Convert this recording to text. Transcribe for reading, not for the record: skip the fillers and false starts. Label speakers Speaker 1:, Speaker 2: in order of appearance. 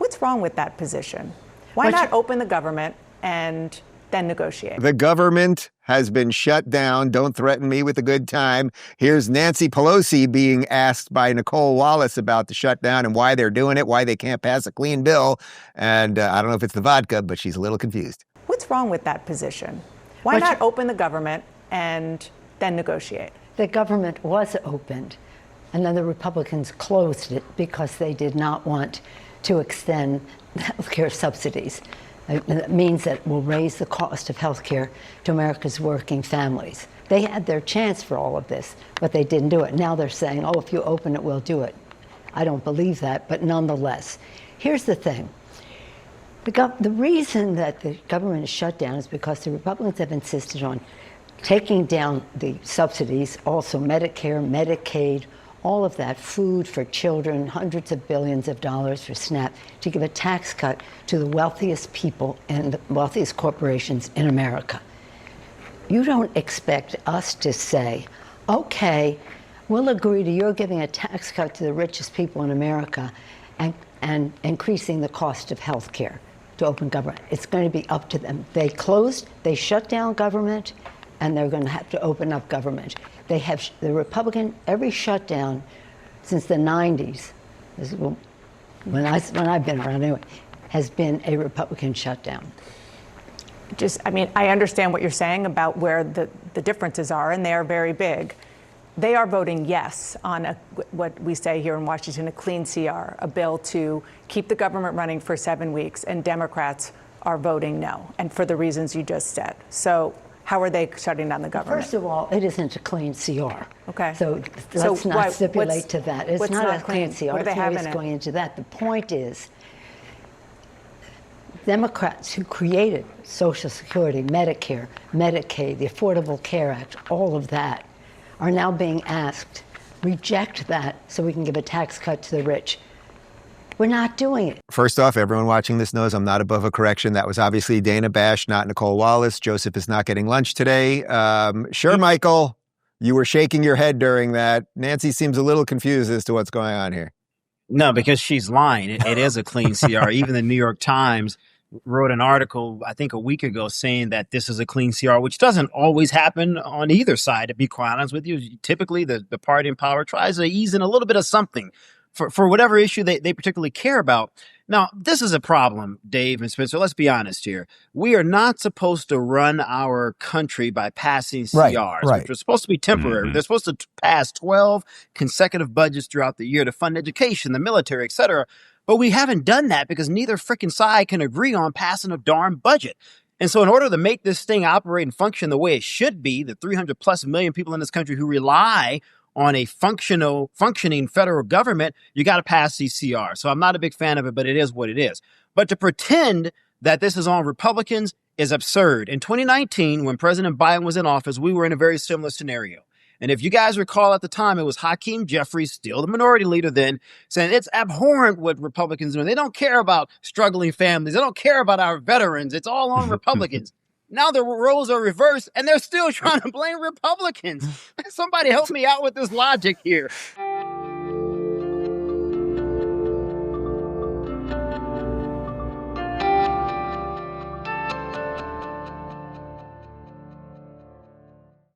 Speaker 1: What's wrong with that position? Why not open the government and then negotiate?
Speaker 2: The government has been shut down. Don't threaten me with a good time. Here's Nancy Pelosi being asked by Nicole Wallace about the shutdown and why they're doing it, why they can't pass a clean bill. And I don't know if it's the vodka, but she's a little confused.
Speaker 1: What's wrong with that position? Why not open the government and then negotiate?
Speaker 3: The government was opened, and then the Republicans closed it because they did not want to extend health care subsidies. It means that will raise the cost of health care to America's working families. They had their chance for all of this, but they didn't do it. Now they're saying, oh, if you open it, we'll do it. I don't believe that, but nonetheless. Here's the thing. The reason that the government is shut down is because the Republicans have insisted on taking down the subsidies, also Medicare, Medicaid, all of that, food for children, hundreds of billions of dollars for SNAP, to give a tax cut to the wealthiest people and the wealthiest corporations in America. You don't expect us to say, okay, we'll agree to your giving a tax cut to the richest people in America and increasing the cost of health care to open government. It's going to be up to them. They shut down government, and they're going to have to open up government. They have every shutdown since the 90s, when I've been around anyway, has been a Republican shutdown.
Speaker 1: I understand what you're saying about where the differences are, and they are very big. They are voting yes on what we say here in Washington, a clean CR, a bill to keep the government running for 7 weeks, and Democrats are voting no, and for the reasons you just said. So how are they shutting down the government?
Speaker 3: First of all, it isn't a clean CR.
Speaker 1: Okay.
Speaker 3: So let's not stipulate to that. It's not a clean CR.
Speaker 1: What do they have in it?
Speaker 3: It's going into that. The point is, Democrats who created Social Security, Medicare, Medicaid, the Affordable Care Act, all of that, are now being asked, reject that so we can give a tax cut to the rich. We're not doing it.
Speaker 2: First off, everyone watching this knows I'm not above a correction. That was obviously Dana Bash, not Nicole Wallace. Joseph is not getting lunch today. Shermichael, you were shaking your head during that. Nancy seems a little confused as to what's going on here.
Speaker 4: No, because she's lying. It is a clean CR. Even the New York Times wrote an article, I think a week ago, saying that this is a clean CR, which doesn't always happen on either side, to be quite honest with you. Typically, the party in power tries to ease in a little bit of something for whatever issue they particularly care about. Now, this is a problem, Dave and Spencer. Let's be honest here. We are not supposed to run our country by passing CRs, which are supposed to be temporary. Mm-hmm. They're supposed to pass 12 consecutive budgets throughout the year to fund education, the military, et cetera. But we haven't done that because neither frickin' side can agree on passing a darn budget. And so in order to make this thing operate and function the way it should be, the 300 plus million people in this country who rely on a functioning federal government, you got to pass these CRs. So I'm not a big fan of it, but it is what it is. But to pretend that this is on Republicans is absurd. In 2019, when President Biden was in office, we were in a very similar scenario. And if you guys recall at the time, it was Hakeem Jeffries, still the minority leader then, saying it's abhorrent what Republicans do. They don't care about struggling families. They don't care about our veterans. It's all on Republicans. Now the roles are reversed, and they're still trying to blame Republicans. Somebody help me out with this logic here.